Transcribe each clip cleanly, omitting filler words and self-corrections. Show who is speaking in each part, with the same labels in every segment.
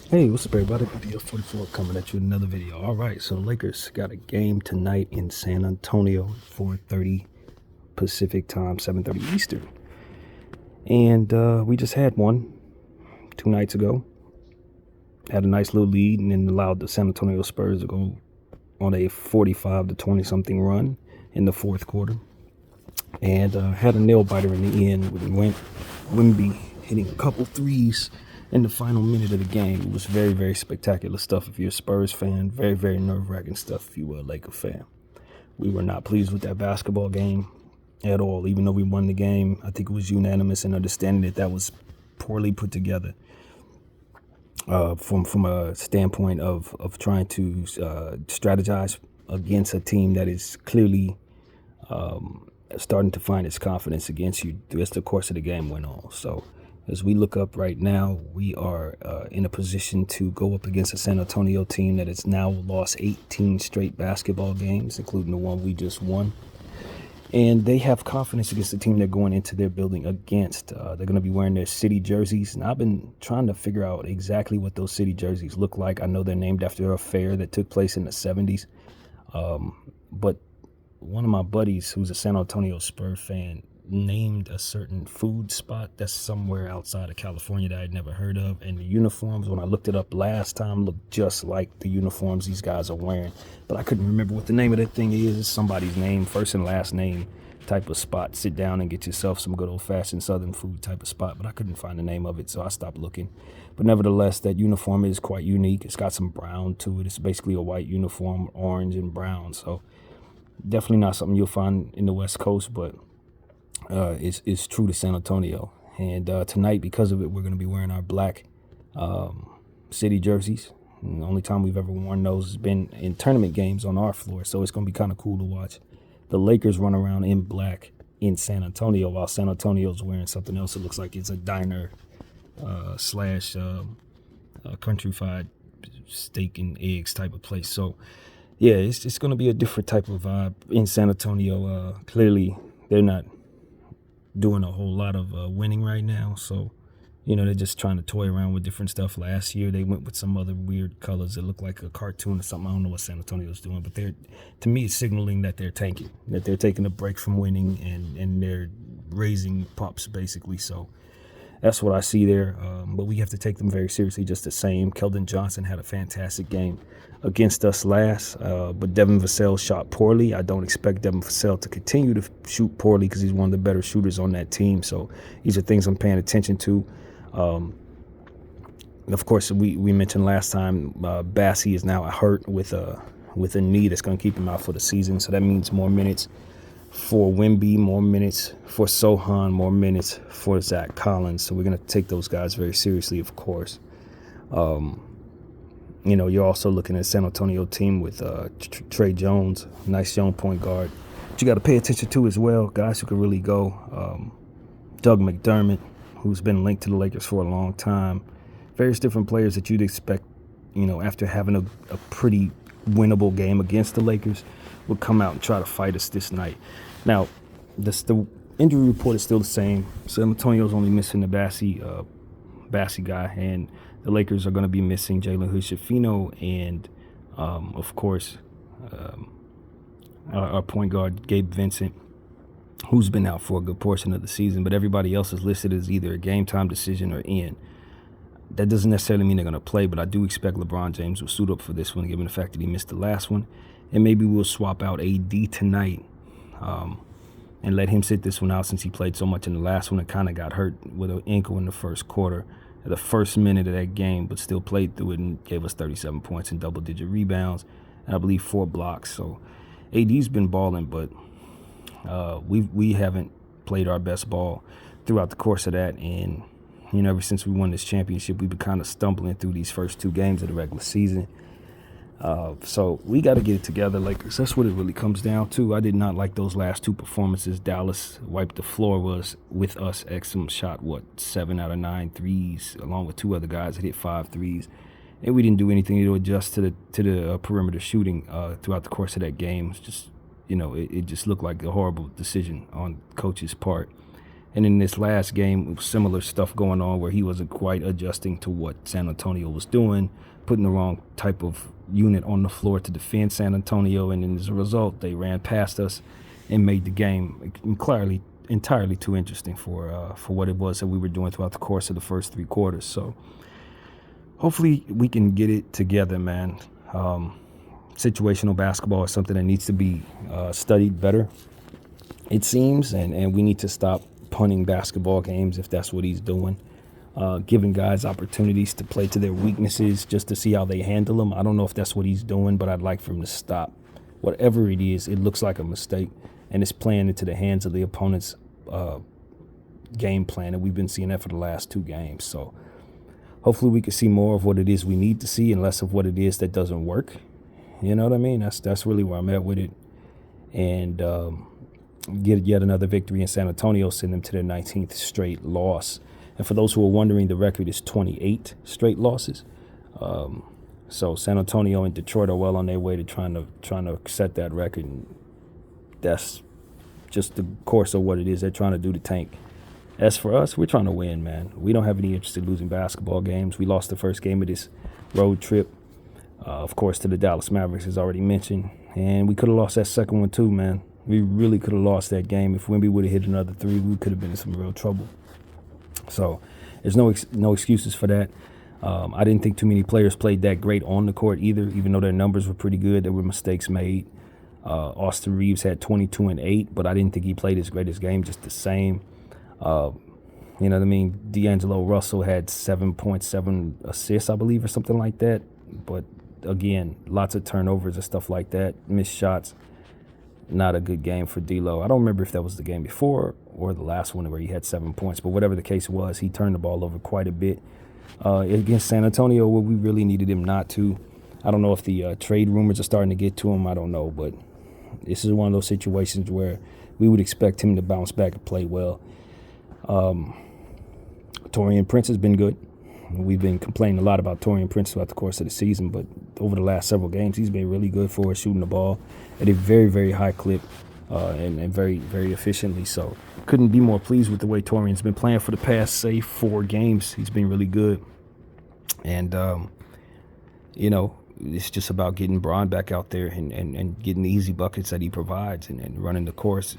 Speaker 1: Hey, what's up, everybody? Video 44 coming at you with another video. All right, so the Lakers got a game tonight in San Antonio, 4:30 Pacific time, 7:30 Eastern. And we just had one 2 nights ago. Had a nice little lead and then allowed the San Antonio Spurs to go on a 45 to 20 something run in the fourth quarter. And had a nail biter in the end with Wimby hitting a couple threes in the final minute of the game. It was very, very spectacular stuff if you're a Spurs fan. Very, very nerve-wracking stuff if you were a Laker fan. We were not pleased with that basketball game at all. Even though we won the game, I think it was unanimous in understanding that was poorly put together from a standpoint of trying to strategize against a team that is clearly starting to find its confidence against you as the course of the game went on. So as we look up right now, we are in a position to go up against a San Antonio team that has now lost 18 straight basketball games, including the one we just won. And they have confidence against the team they're going into their building against. They're going to be wearing their city jerseys. And I've been trying to figure out exactly what those city jerseys look like. I know they're named after a fair that took place in the 70s. But one of my buddies who's a San Antonio Spurs fan named a certain food spot that's somewhere outside of California that I'd never heard of. And the uniforms, when I looked it up last time, looked just like the uniforms these guys are wearing. But I couldn't remember what the name of that thing is. It's somebody's name, first and last name type of spot. Sit down and get yourself some good old-fashioned Southern food type of spot. But I couldn't find the name of it, so I stopped looking. But nevertheless, that uniform is quite unique. It's got some brown to it. It's basically a white uniform, orange and brown. So definitely not something you'll find in the West Coast, but it's true to San Antonio. And tonight, because of it, we're going to be wearing our black city jerseys. And the only time we've ever worn those has been in tournament games on our floor, so it's going to be kind of cool to watch the Lakers run around in black in San Antonio while San Antonio's wearing something else. It looks like it's a diner slash country fried steak and eggs type of place. So yeah, it's going to be a different type of vibe in San Antonio. Clearly, they're not doing a whole lot of winning right now. So, they're just trying to toy around with different stuff. Last year, they went with some other weird colors that look like a cartoon or something. I don't know what San Antonio's doing, but to me, it's signaling that they're tanking, that they're taking a break from winning and they're raising pups, basically. So that's what I see there. But we have to take them very seriously just the same. Keldon Johnson had a fantastic game against us last, but Devin Vassell shot poorly. I don't expect Devin Vassell to continue to shoot poorly because he's one of the better shooters on that team. So these are things I'm paying attention to. Of course, we mentioned last time Bassey is now hurt with a knee that's going to keep him out for the season. So that means more minutes for Wimby, more minutes for Sohan, more minutes for Zach Collins. So we're going to take those guys very seriously, of course. You're also looking at a San Antonio team with Trey Jones, nice young point guard. But you got to pay attention to as well, guys who can really go. Doug McDermott, who's been linked to the Lakers for a long time. Various different players that you'd expect, after having a pretty winnable game against the Lakers, would come out and try to fight us this night. Now, the injury report is still the same. San Antonio's only missing the Bassey guy, and the Lakers are going to be missing Jalen Hood-Schifino and, of course, our point guard, Gabe Vincent, who's been out for a good portion of the season, but everybody else is listed as either a game-time decision or in. That doesn't necessarily mean they're going to play, but I do expect LeBron James will suit up for this one, given the fact that he missed the last one. And maybe we'll swap out AD tonight and let him sit this one out since he played so much in the last one and kind of got hurt with an ankle in the first quarter, the first minute of that game, but still played through it and gave us 37 points and double-digit rebounds, and I believe 4 blocks. So AD's been balling, but we haven't played our best ball throughout the course of that. And, ever since we won this championship, we've been kind of stumbling through these first 2 games of the regular season. So we got to get it together, Lakers. That's what it really comes down to. I did not like those last 2 performances. Dallas wiped the floor with us. Exum shot, 7 out of 9 threes, along with 2 other guys that hit 5 threes. And we didn't do anything to adjust to the perimeter shooting throughout the course of that game. It's just, it just looked like a horrible decision on coach's part. And in this last game, similar stuff going on where he wasn't quite adjusting to what San Antonio was doing, putting the wrong type of unit on the floor to defend San Antonio. And as a result, they ran past us and made the game entirely too interesting for what it was that we were doing throughout the course of the first 3 quarters. So hopefully we can get it together, man. Situational basketball is something that needs to be studied better, it seems, and we need to stop punting basketball games if that's what he's doing. Giving guys opportunities to play to their weaknesses just to see how they handle them. I don't know if that's what he's doing, but I'd like for him to stop. Whatever it is, it looks like a mistake, and it's playing into the hands of the opponent's game plan, and we've been seeing that for the last 2 games. So hopefully we can see more of what it is we need to see and less of what it is that doesn't work. You know what I mean? That's really where I'm at with it. And get yet another victory in San Antonio, send them to their 19th straight loss. And for those who are wondering, the record is 28 straight losses. So San Antonio and Detroit are well on their way to trying to set that record. And that's just the course of what it is they're trying to do to tank. As for us, we're trying to win, man. We don't have any interest in losing basketball games. We lost the first game of this road trip, of course, to the Dallas Mavericks, as already mentioned. And we could have lost that second one too, man. We really could have lost that game. If Wemby would have hit another 3, we could have been in some real trouble. So there's no excuses for that. I didn't think too many players played that great on the court either, even though their numbers were pretty good. There were mistakes made. Austin Reeves had 22 and 8, but I didn't think he played his greatest game, just the same. You know what I mean? D'Angelo Russell had 7.7 assists, I believe, or something like that. But again, lots of turnovers and stuff like that, missed shots. Not a good game for D'Lo. I don't remember if that was the game before or the last one where he had 7 points, but whatever the case was, he turned the ball over quite a bit against San Antonio, where we really needed him not to. I don't know if the trade rumors are starting to get to him. I don't know, but this is one of those situations where we would expect him to bounce back and play well. Taurean Prince has been good. We've been complaining a lot about Taurean Prince throughout the course of the season, but over the last several games, he's been really good for us, shooting the ball at a very, very high clip and very, very efficiently. So couldn't be more pleased with the way Taurean's been playing for the past, say, 4 games. He's been really good. And, you know, it's just about getting Braun back out there and getting the easy buckets that he provides and running the course.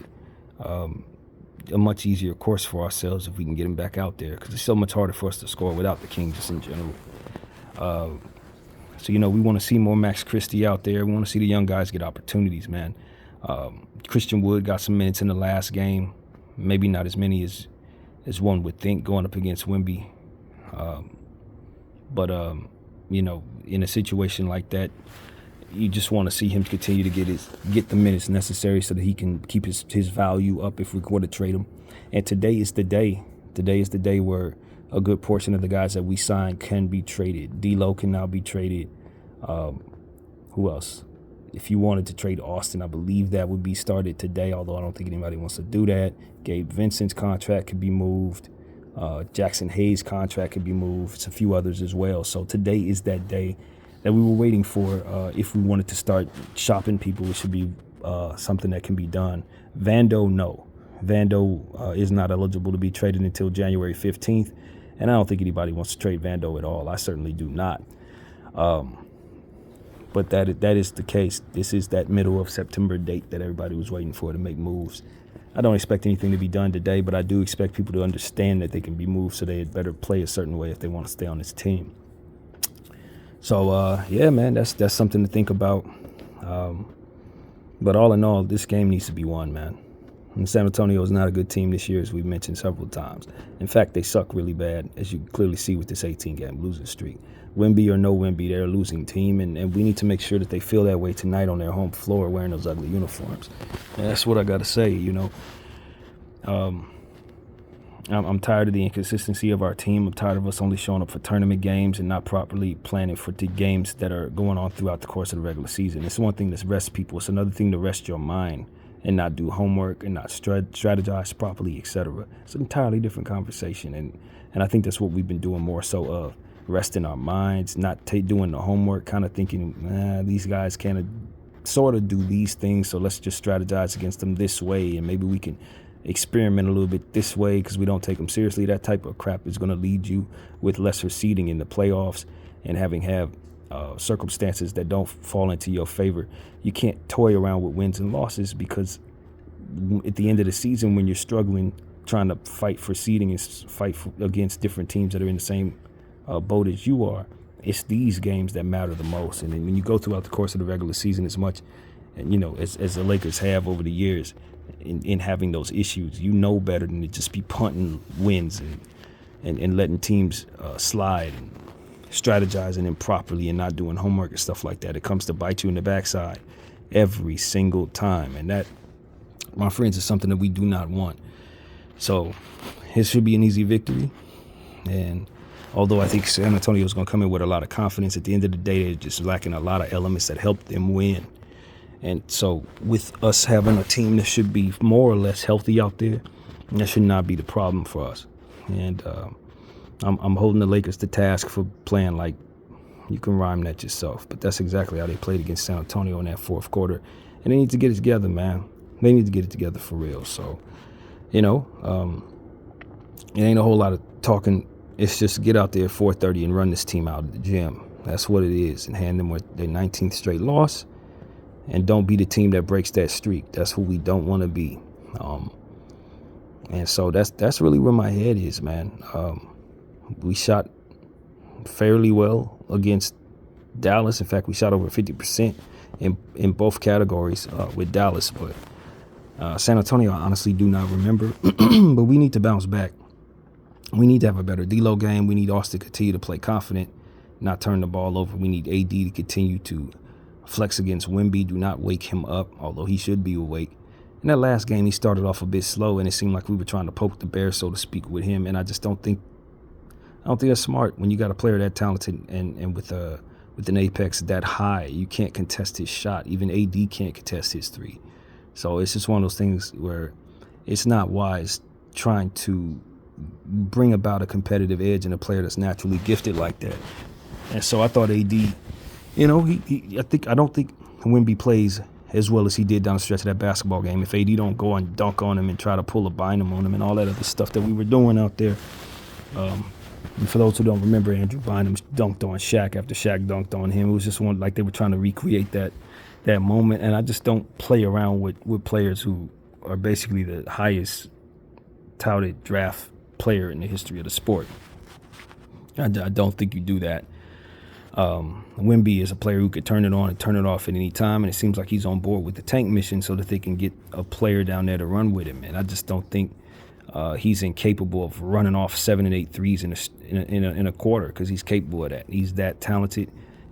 Speaker 1: A much easier course for ourselves if we can get him back out there, because it's so much harder for us to score without the King just in general. So, you know, we want to see more Max Christie out there. We want to see the young guys get opportunities, man. Christian Wood got some minutes in the last game, maybe not as many as one would think going up against Wemby. But you know, in a situation like that, you just want to see him continue to get the minutes necessary so that he can keep his value up if we were to trade him. And today is the day. Today is the day where a good portion of the guys that we signed can be traded. D'Lo can now be traded. Who else? If you wanted to trade Austin, I believe that would be started today, although I don't think anybody wants to do that. Gabe Vincent's contract could be moved. Jackson Hayes' contract could be moved. It's a few others as well. So today is that day that we were waiting for. If we wanted to start shopping people, it should be something that can be done. Vando, no. Vando is not eligible to be traded until January 15th, and I don't think anybody wants to trade Vando at all. I certainly do not. But that is the case. This is that middle of September date that everybody was waiting for to make moves. I don't expect anything to be done today, but I do expect people to understand that they can be moved so they had better play a certain way if they want to stay on this team. So, yeah, man, that's something to think about. But all in all, this game needs to be won, man. And San Antonio is not a good team this year, as we've mentioned several times. In fact, they suck really bad, as you clearly see with this 18-game losing streak. Wemby or no Wemby, they're a losing team, and we need to make sure that they feel that way tonight on their home floor wearing those ugly uniforms. And that's what I got to say, you know. I'm tired of the inconsistency of our team. I'm tired of us only showing up for tournament games and not properly planning for the games that are going on throughout the course of the regular season. It's one thing to rest people. It's another thing to rest your mind and not do homework and not strategize properly, etc. It's an entirely different conversation, and I think that's what we've been doing more so of, resting our minds, not doing the homework, kind of thinking, these guys kind of sort of do these things, so let's just strategize against them this way, and maybe we can experiment a little bit this way because we don't take them seriously. That type of crap is going to lead you with lesser seeding in the playoffs and have circumstances that don't fall into your favor. You can't toy around with wins and losses because at the end of the season, when you're struggling, trying to fight for seeding and fight against different teams that are in the same boat as you are, it's these games that matter the most. And then when you go throughout the course of the regular season as much, as the Lakers have over the years in having those issues, better than to just be punting wins and letting teams slide and strategizing improperly and not doing homework and stuff like that. It comes to bite you in the backside every single time. And that, my friends, is something that we do not want. So it should be an easy victory. And although I think San Antonio is going to come in with a lot of confidence, at the end of the day, they're just lacking a lot of elements that help them win. And so with us having a team that should be more or less healthy out there, that should not be the problem for us. And I'm holding the Lakers to task for playing like, you can rhyme that yourself, but that's exactly how they played against San Antonio in that fourth quarter. And they need to get it together, man. They need to get it together for real. So, it ain't a whole lot of talking. It's just get out there at 4:30 and run this team out of the gym. That's what it is. And hand them their 19th straight loss. And don't be the team that breaks that streak. That's who we don't want to be. And so that's really where my head is, man. We shot fairly well against Dallas. In fact, we shot over 50% in both categories with Dallas. But San Antonio, I honestly do not remember. But we need to bounce back. We need to have a better D-Lo game. We need Austin to continue to play confident, not turn the ball over. We need AD to continue to flex against Wemby. Do not wake him up, although he should be awake. In that last game, he started off a bit slow, and it seemed like we were trying to poke the bear, so to speak, with him. And I just don't think that's smart when you got a player that talented and with an apex that high. You can't contest his shot. Even AD can't contest his three. So it's just one of those things where it's not wise trying to bring about a competitive edge in a player that's naturally gifted like that. And so I thought AD, I don't think Wemby plays as well as he did down the stretch of that basketball game. If AD don't go and dunk on him and try to pull a Bynum on him and all that other stuff that we were doing out there. And for those who don't remember, Andrew Bynum dunked on Shaq after Shaq dunked on him. It was just like they were trying to recreate that moment. And I just don't play around with players who are basically the highest touted draft player in the history of the sport. I don't think you do that. Wemby is a player who could turn it on and turn it off at any time, and it seems like he's on board with the tank mission so that they can get a player down there to run with him. And I just don't think he's incapable of running off 7 and 8 threes in a quarter, because he's capable of that. He's that talented.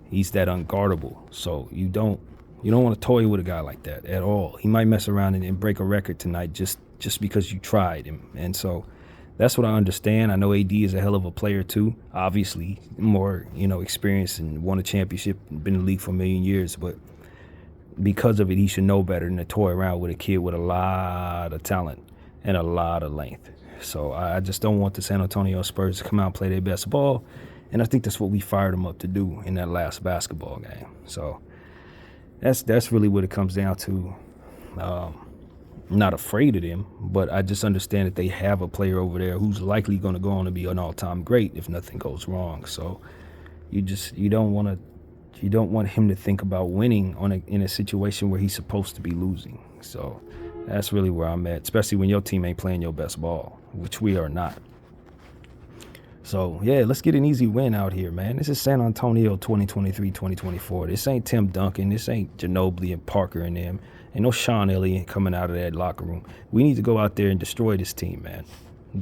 Speaker 1: He's that unguardable. So you don't want to toy with a guy like that at all. He might mess around and break a record tonight just because you tried him. And so that's what I understand. I know AD is a hell of a player too. Obviously, more experienced and won a championship, been in the league for a million years. But because of it, he should know better than to toy around with a kid with a lot of talent and a lot of length. So I just don't want the San Antonio Spurs to come out and play their best ball. And I think that's what we fired them up to do in that last basketball game. So that's really what it comes down to. I'm not afraid of them, but I just understand that they have a player over there who's likely going to go on to be an all-time great if nothing goes wrong. So you don't want him to think about winning in a situation where he's supposed to be losing. So that's really where I'm at, especially when your team ain't playing your best ball, which we are not. So, yeah, let's get an easy win out here, man. This is San Antonio 2023-2024. This ain't Tim Duncan. This ain't Ginobili and Parker and them. Ain't no Sean Elliott coming out of that locker room. We need to go out there and destroy this team, man.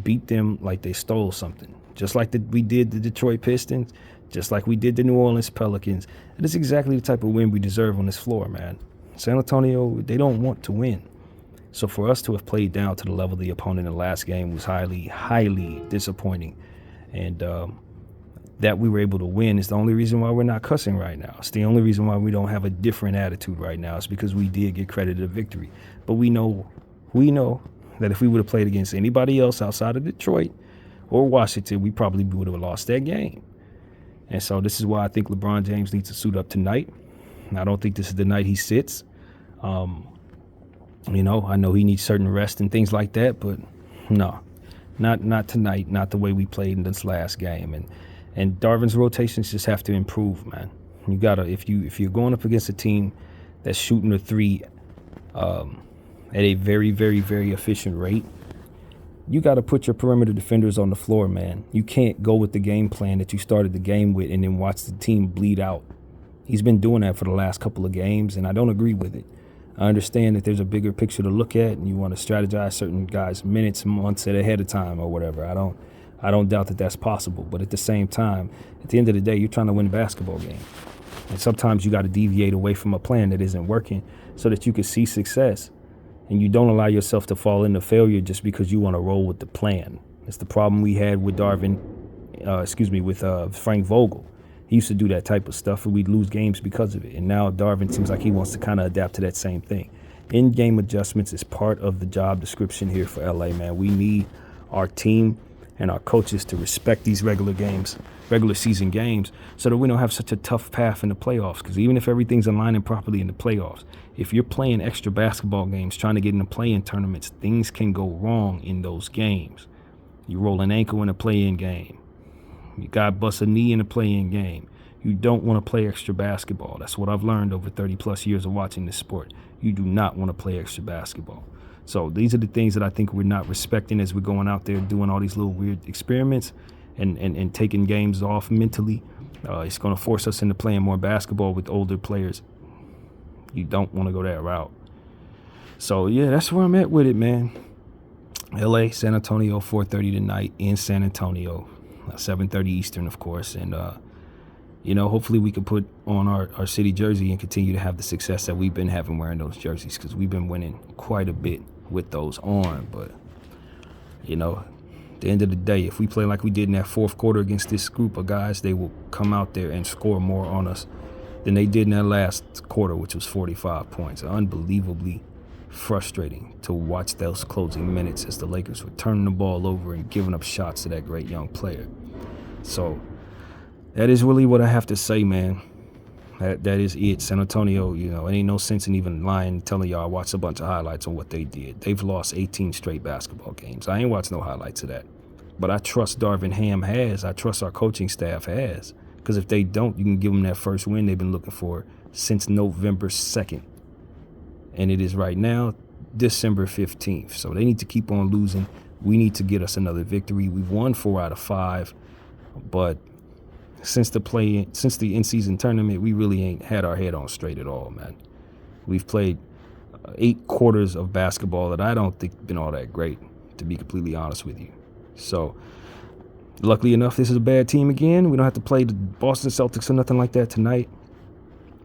Speaker 1: Beat them like they stole something. Just like we did the Detroit Pistons, just like we did the New Orleans Pelicans. And it's exactly the type of win we deserve on this floor, man. San Antonio, they don't want to win. So for us to have played down to the level of the opponent in the last game was highly, highly disappointing. And that we were able to win is the only reason why we're not cussing right now. It's the only reason why we don't have a different attitude right now. It's because we did get credited a victory. But we know that if we would have played against anybody else outside of Detroit or Washington, we probably would have lost that game. And so this is why I think LeBron James needs to suit up tonight. I don't think this is the night he sits. I know he needs certain rest and things like that, but no, not tonight, not the way we played in this last game. And Darvin's rotations just have to improve, man. You gotta if you're going up against a team that's shooting a three at a very, very, very efficient rate, you got to put your perimeter defenders on the floor, man. You can't go with the game plan that you started the game with and then watch the team bleed out. He's been doing that for the last couple of games, and I don't agree with it. I understand that there's a bigger picture to look at, and you want to strategize certain guys' minutes, months ahead of time or whatever. I don't doubt that that's possible. But at the same time, at the end of the day, you're trying to win a basketball game. And sometimes you got to deviate away from a plan that isn't working so that you can see success. And you don't allow yourself to fall into failure just because you want to roll with the plan. It's the problem we had with Frank Vogel. He used to do that type of stuff, and we'd lose games because of it. And now Darvin seems like he wants to kind of adapt to that same thing. In-game adjustments is part of the job description here for LA, man. We need our team and our coaches to respect these regular season games, so that we don't have such a tough path in the playoffs. Because even if everything's aligning properly in the playoffs, if you're playing extra basketball games, trying to get in the play-in tournaments, things can go wrong in those games. You roll an ankle in a play-in game. You got bust a knee in a play-in game. You don't want to play extra basketball. That's what I've learned over 30-plus years of watching this sport. You do not want to play extra basketball. So these are the things that I think we're not respecting as we're going out there doing all these little weird experiments and taking games off mentally. It's going to force us into playing more basketball with older players. You don't want to go that route. So, yeah, that's where I'm at with it, man. LA, San Antonio, 4:30 tonight in San Antonio, 7:30 Eastern, of course. And, hopefully we can put on our city jersey and continue to have the success that we've been having wearing those jerseys, because we've been winning quite a bit with those on. But, at the end of the day, if we play like we did in that fourth quarter against this group of guys, they will come out there and score more on us than they did in that last quarter, which was 45 points. Unbelievably frustrating to watch those closing minutes as the Lakers were turning the ball over and giving up shots to that great young player. So that is really what I have to say, man. That is it. San Antonio, it ain't no sense in even lying, telling y'all I watched a bunch of highlights on what they did. They've lost 18 straight basketball games. I ain't watched no highlights of that. But I trust Darvin Ham has. I trust our coaching staff has. Because if they don't, you can give them that first win they've been looking for since November 2nd. And it is right now December 15th. So they need to keep on losing. We need to get us another victory. We've won 4 out of 5. But since the in-season tournament, we really ain't had our head on straight at all, man. We've played 8 quarters of basketball that I don't think been all that great, to be completely honest with you. So luckily enough, this is a bad team again. We don't have to play the Boston Celtics or nothing like that tonight.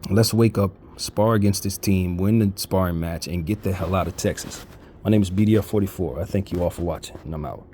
Speaker 1: Let's wake up, spar against this team, win the sparring match, and get the hell out of Texas. My name is BDF44. I thank you all for watching, and I'm out.